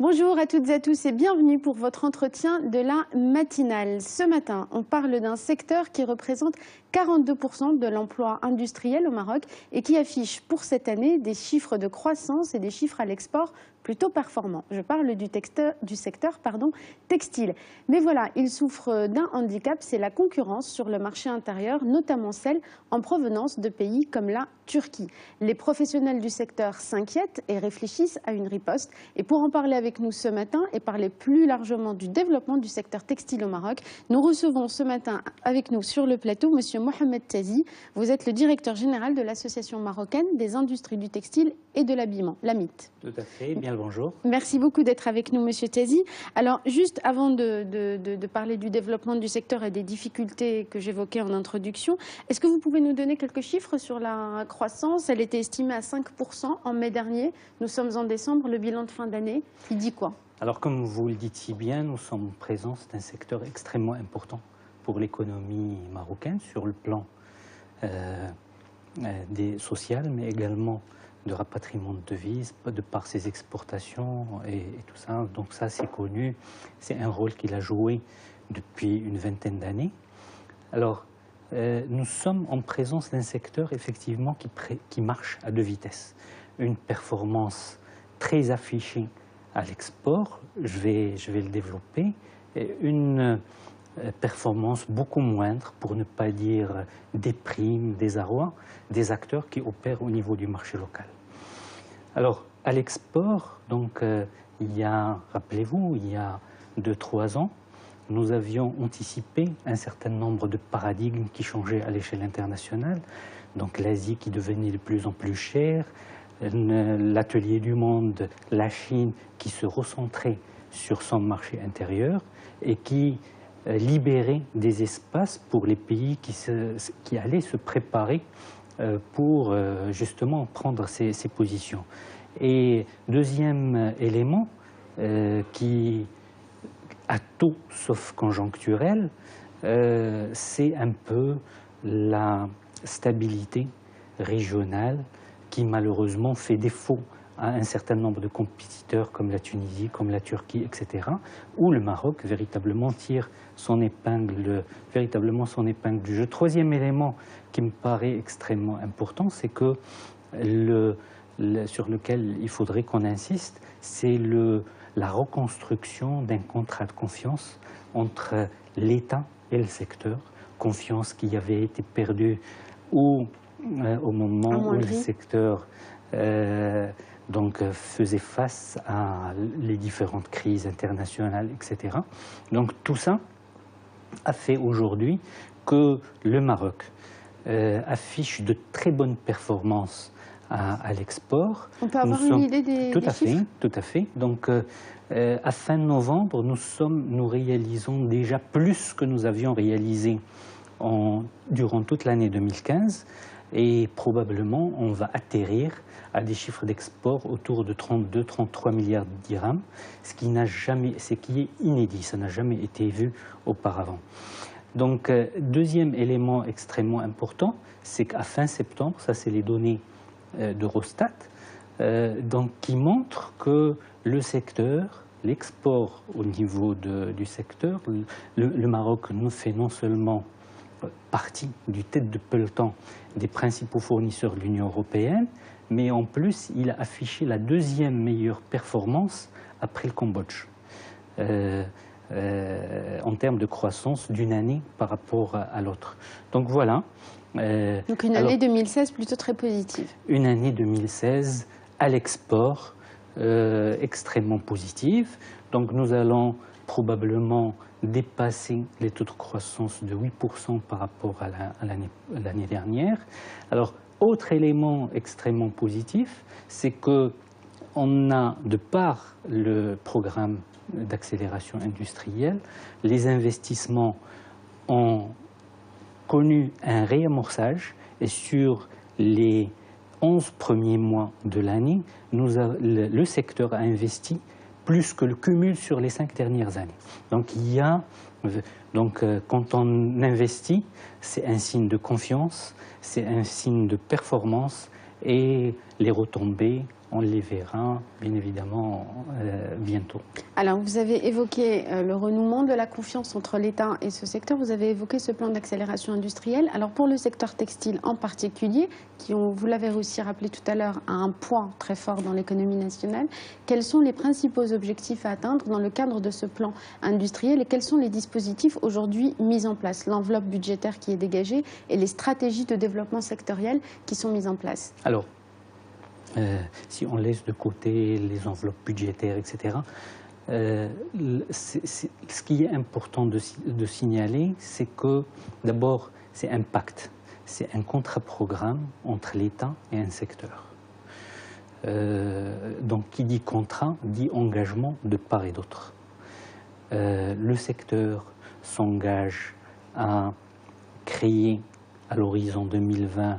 Bonjour à toutes et à tous et bienvenue pour votre entretien de la matinale. Ce matin, on parle d'un secteur qui représente 42% de l'emploi industriel au Maroc et qui affiche pour cette année des chiffres de croissance et des chiffres à l'export plutôt performants. Je parle du secteur textile. Mais voilà, il souffre d'un handicap, c'est la concurrence sur le marché intérieur, notamment celle en provenance de pays comme la Turquie. Les professionnels du secteur s'inquiètent et réfléchissent à une riposte. Et pour en parler avec nous ce matin et parler plus largement du développement du secteur textile au Maroc, nous recevons ce matin avec nous sur le plateau Monsieur Mohamed Tazi. Vous êtes le directeur général de l'Association marocaine des industries du textile et de l'habillement, l'AMIT. Tout à fait, bien le bonjour. Merci beaucoup d'être avec nous, Monsieur Tazi. Alors, juste avant de parler du développement du secteur et des difficultés que j'évoquais en introduction, est-ce que vous pouvez nous donner quelques chiffres sur la croissance? Elle était estimée à 5% en mai dernier. Nous sommes en décembre, le bilan de fin d'année, il dit quoi? Alors, comme vous le dites si bien, nous sommes présents, c'est un secteur extrêmement important pour l'économie marocaine sur le plan social, mais également de rapatriement de devises, de par ses exportations et tout ça. Donc ça, c'est connu. C'est un rôle qu'il a joué depuis une vingtaine d'années. Alors, nous sommes en présence d'un secteur, effectivement, qui marche à deux vitesses. Une performance très affichée à l'export, je vais le développer, et une performance beaucoup moindre, pour ne pas dire déprime, désarroi, des acteurs qui opèrent au niveau du marché local. Alors, à l'export, donc, rappelez-vous, il y a 2-3 ans, nous avions anticipé un certain nombre de paradigmes qui changeaient à l'échelle internationale. Donc, l'Asie qui devenait de plus en plus chère, l'atelier du monde, la Chine qui se recentrait sur son marché intérieur et qui libérait des espaces pour les pays qui allaient se préparer pour justement prendre ces positions. Et deuxième élément qui a tout sauf conjoncturel, c'est un peu la stabilité régionale qui malheureusement fait défaut à un certain nombre de compétiteurs comme la Tunisie, comme la Turquie, etc., où le Maroc véritablement tire son épingle du jeu. Troisième élément qui me paraît extrêmement important, c'est que sur lequel il faudrait qu'on insiste, c'est la reconstruction d'un contrat de confiance entre l'État et le secteur, confiance qui avait été perdue au moment où le secteur faisait face à les différentes crises internationales, etc. Donc tout ça a fait aujourd'hui que le Maroc affiche de très bonnes performances à l'export. On peut avoir une idée des chiffres? Tout à fait. Donc à fin novembre, nous réalisons déjà plus que nous avions réalisé durant toute l'année 2015. Et probablement, on va atterrir à des chiffres d'export autour de 32-33 milliards de dirhams, ce qui est inédit, ça n'a jamais été vu auparavant. Donc, deuxième élément extrêmement important, c'est qu'à fin septembre, ça c'est les données d'Eurostat, qui montrent que le secteur, l'export au niveau du secteur, le Maroc nous fait non seulement partie du tête de peloton des principaux fournisseurs de l'Union européenne, mais en plus, il a affiché la deuxième meilleure performance après le Cambodge, en termes de croissance d'une année par rapport à l'autre. Donc voilà. Donc une année 2016 plutôt très positive. Une année 2016 à l'export extrêmement positive. Donc nous allons probablement dépasser les taux de croissance de 8% par rapport à l'année dernière. Alors, autre élément extrêmement positif, c'est qu'on a, de par le programme d'accélération industrielle, les investissements ont connu un réamorçage et sur les 11 premiers mois de l'année, le secteur a investi plus que le cumul sur les 5 dernières années. Donc, quand on investit, c'est un signe de confiance, c'est un signe de performance et les retombées, on les verra bien évidemment bientôt. Alors, vous avez évoqué le renouement de la confiance entre l'État et ce secteur. Vous avez évoqué ce plan d'accélération industrielle. Alors, pour le secteur textile en particulier, qui, vous l'avez aussi rappelé tout à l'heure, a un poids très fort dans l'économie nationale, quels sont les principaux objectifs à atteindre dans le cadre de ce plan industriel et quels sont les dispositifs aujourd'hui mis en place, l'enveloppe budgétaire qui est dégagée et les stratégies de développement sectoriel qui sont mises en place? Alors, si on laisse de côté les enveloppes budgétaires, etc., ce qui est important de signaler, c'est que d'abord, c'est un pacte, c'est un contrat-programme entre l'État et un secteur. Donc, qui dit contrat, dit engagement de part et d'autre. Le secteur s'engage à créer à l'horizon 2020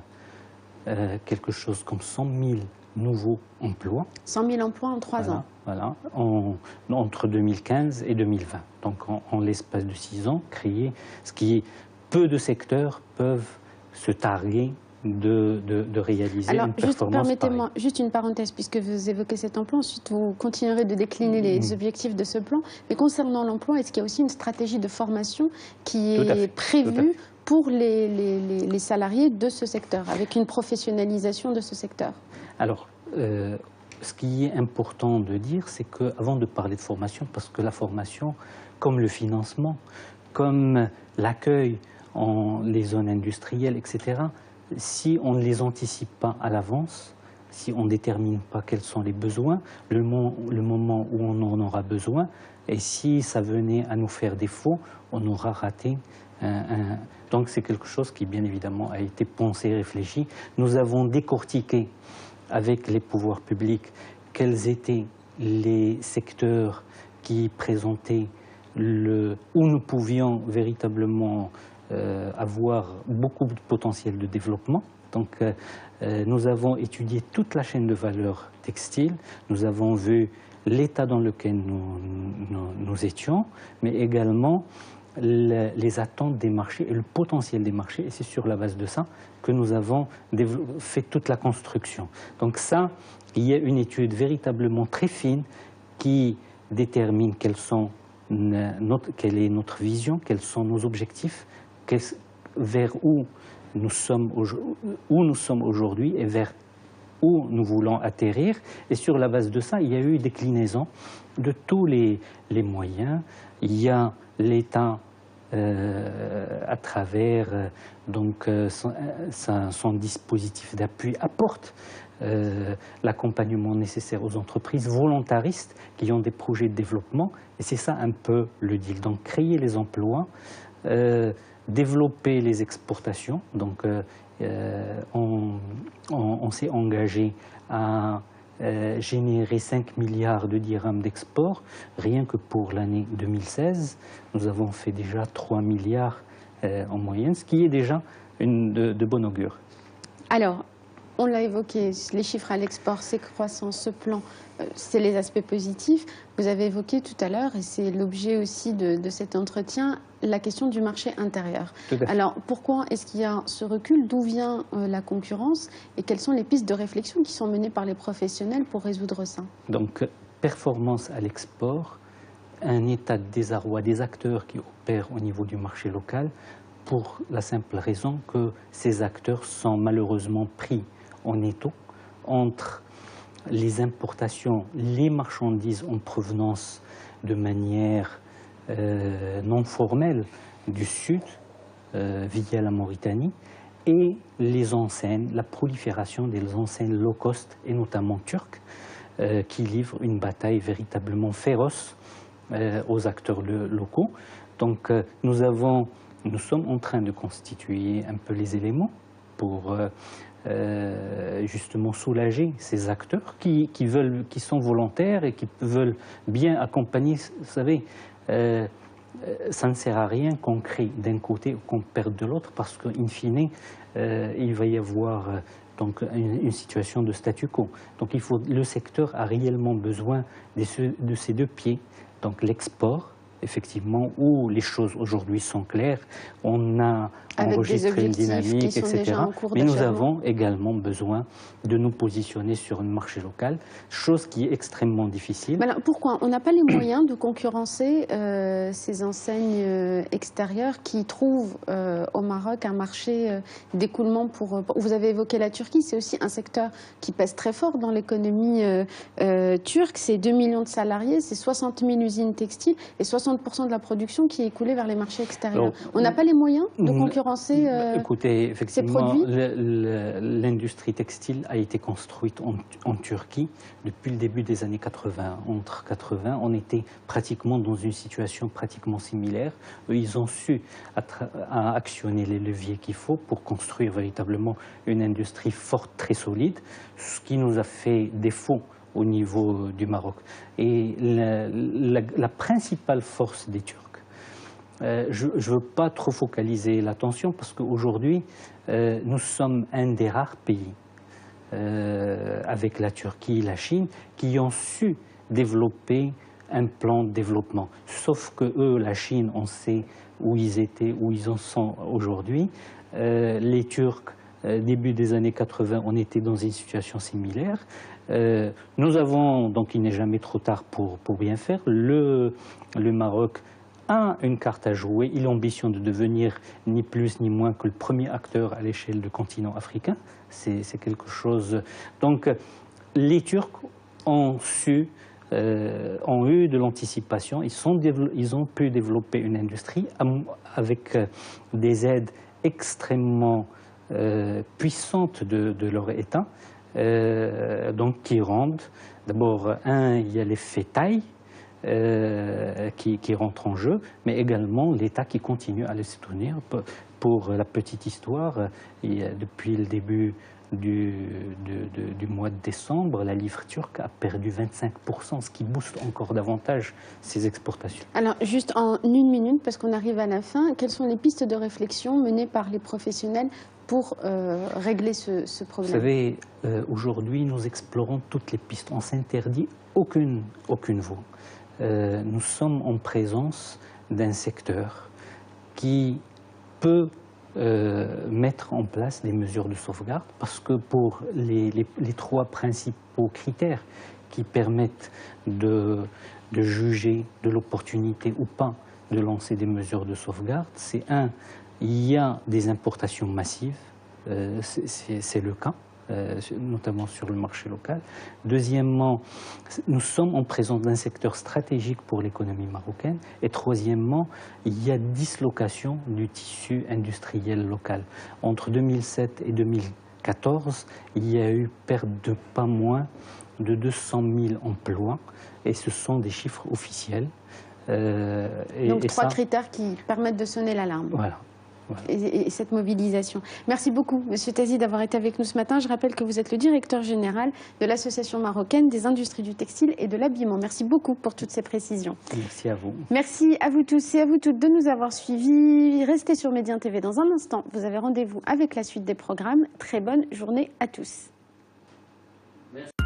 quelque chose comme 100 000 nouveaux emplois. 100 000 emplois en 3 ans. Voilà, entre 2015 et 2020. Donc en l'espace de 6 ans, créer ce qui peu de secteurs peuvent se targuer de réaliser. Alors, une performance permettez-moi juste une parenthèse, puisque vous évoquez cet emploi, ensuite vous continuerez de décliner les objectifs de ce plan. Mais concernant l'emploi, est-ce qu'il y a aussi une stratégie de formation qui est prévue pour les salariés de ce secteur, avec une professionnalisation de ce secteur? Alors, ce qui est important de dire, c'est qu'avant de parler de formation, parce que la formation, comme le financement, comme l'accueil en les zones industrielles, etc., si on ne les anticipe pas à l'avance, si on ne détermine pas quels sont les besoins, le moment où on en aura besoin, et si ça venait à nous faire défaut, on aura raté Donc c'est quelque chose qui, bien évidemment, a été pensé, réfléchi. Nous avons décortiqué avec les pouvoirs publics quels étaient les secteurs qui présentaient où nous pouvions véritablement avoir beaucoup de potentiel de développement. Donc, nous avons étudié toute la chaîne de valeur textile, nous avons vu l'état dans lequel nous étions, mais également les attentes des marchés et le potentiel des marchés. Et c'est sur la base de ça que nous avons fait toute la construction. Donc ça, il y a une étude véritablement très fine qui détermine quelle est notre vision, quels sont nos objectifs, vers où nous sommes aujourd'hui et vers où nous voulons atterrir. Et sur la base de ça, il y a eu déclinaison de tous les moyens. Il y a l'État à travers son dispositif d'appui apporte l'accompagnement nécessaire aux entreprises volontaristes qui ont des projets de développement. Et c'est ça un peu le deal. Donc créer les emplois, développer les exportations. Donc on s'est engagé à générer 5 milliards de dirhams d'export. Rien que pour l'année 2016, nous avons fait déjà 3 milliards en moyenne, ce qui est déjà de bon augure. Alors, on l'a évoqué, les chiffres à l'export, c'est croissant, ce plan, c'est les aspects positifs. Vous avez évoqué tout à l'heure, et c'est l'objet aussi de cet entretien, la question du marché intérieur. Alors, pourquoi est-ce qu'il y a ce recul? D'où vient la concurrence? Et quelles sont les pistes de réflexion qui sont menées par les professionnels pour résoudre ça? Donc, performance à l'export, un état de désarroi des acteurs qui opèrent au niveau du marché local, pour la simple raison que ces acteurs sont malheureusement pris en étau entre les importations, les marchandises en provenance de manière non formelle du Sud, via la Mauritanie, et les enseignes, la prolifération des enseignes low cost, et notamment turques, qui livrent une bataille véritablement féroce aux acteurs locaux. Donc nous sommes en train de constituer un peu les éléments pour justement soulager ces acteurs qui sont volontaires et qui veulent bien accompagner. Vous savez, ça ne sert à rien qu'on crée d'un côté ou qu'on perde de l'autre, parce qu'in fine, il va y avoir donc une situation de statu quo. Donc le secteur a réellement besoin de ces deux pieds, donc l'export effectivement, où les choses aujourd'hui sont claires. On a avec enregistré une dynamique, etc. Mais nous avons également besoin de nous positionner sur un marché local, chose qui est extrêmement difficile. Alors, pourquoi on n'a pas les moyens de concurrencer ces enseignes extérieures qui trouvent au Maroc un marché d'écoulement pour... Vous avez évoqué la Turquie, c'est aussi un secteur qui pèse très fort dans l'économie turque. C'est 2 millions de salariés, c'est 60 000 usines textiles et 60% de la production qui est écoulée vers les marchés extérieurs. Alors, on n'a pas les moyens de concurrencer écoutez, effectivement, ces produits. L'industrie textile a été construite en Turquie depuis le début des années 80. Entre 80, on était pratiquement dans une situation pratiquement similaire. Eux, ils ont su actionner les leviers qu'il faut pour construire véritablement une industrie forte, très solide, ce qui nous a fait défaut au niveau du Maroc. Et la principale force des Turcs, je ne veux pas trop focaliser l'attention parce qu'aujourd'hui, nous sommes un des rares pays, avec la Turquie et la Chine, qui ont su développer un plan de développement. Sauf que eux, la Chine, on sait où ils étaient, où ils en sont aujourd'hui. Les Turcs, début des années 80, on était dans une situation similaire. Nous avons, donc il n'est jamais trop tard pour bien faire, le Maroc a une carte à jouer. Il ambitionne de devenir ni plus ni moins que le premier acteur à l'échelle du continent africain. C'est quelque chose... Donc les Turcs ont su, ont eu de l'anticipation. Ils ont pu développer une industrie avec des aides extrêmement puissantes de leur État, donc qui rendent, d'abord, il y a l'effet taille, qui rentre en jeu, mais également l'État qui continue à les soutenir. Pour la petite histoire, depuis le début du mois de décembre, la livre turque a perdu 25%, ce qui booste encore davantage ses exportations. Alors, juste en une minute, parce qu'on arrive à la fin, quelles sont les pistes de réflexion menées par les professionnels pour régler ce problème? Vous savez, aujourd'hui, nous explorons toutes les pistes. On s'interdit aucune voie. Nous sommes en présence d'un secteur qui peut mettre en place des mesures de sauvegarde parce que pour les 3 principaux critères qui permettent de juger de l'opportunité ou pas de lancer des mesures de sauvegarde, c'est il y a des importations massives, c'est le cas, notamment sur le marché local. Deuxièmement, nous sommes en présence d'un secteur stratégique pour l'économie marocaine. Et troisièmement, il y a dislocation du tissu industriel local. Entre 2007 et 2014, il y a eu perte de pas moins de 200 000 emplois. Et ce sont des chiffres officiels. Donc 3 critères qui permettent de sonner l'alarme. Voilà. Voilà. Et cette mobilisation. Merci beaucoup, Monsieur Tazi, d'avoir été avec nous ce matin. Je rappelle que vous êtes le directeur général de l'Association marocaine des industries du textile et de l'habillement. Merci beaucoup pour toutes ces précisions. Merci à vous. Merci à vous tous et à vous toutes de nous avoir suivis. Restez sur Médien TV dans un instant. Vous avez rendez-vous avec la suite des programmes. Très bonne journée à tous. Merci.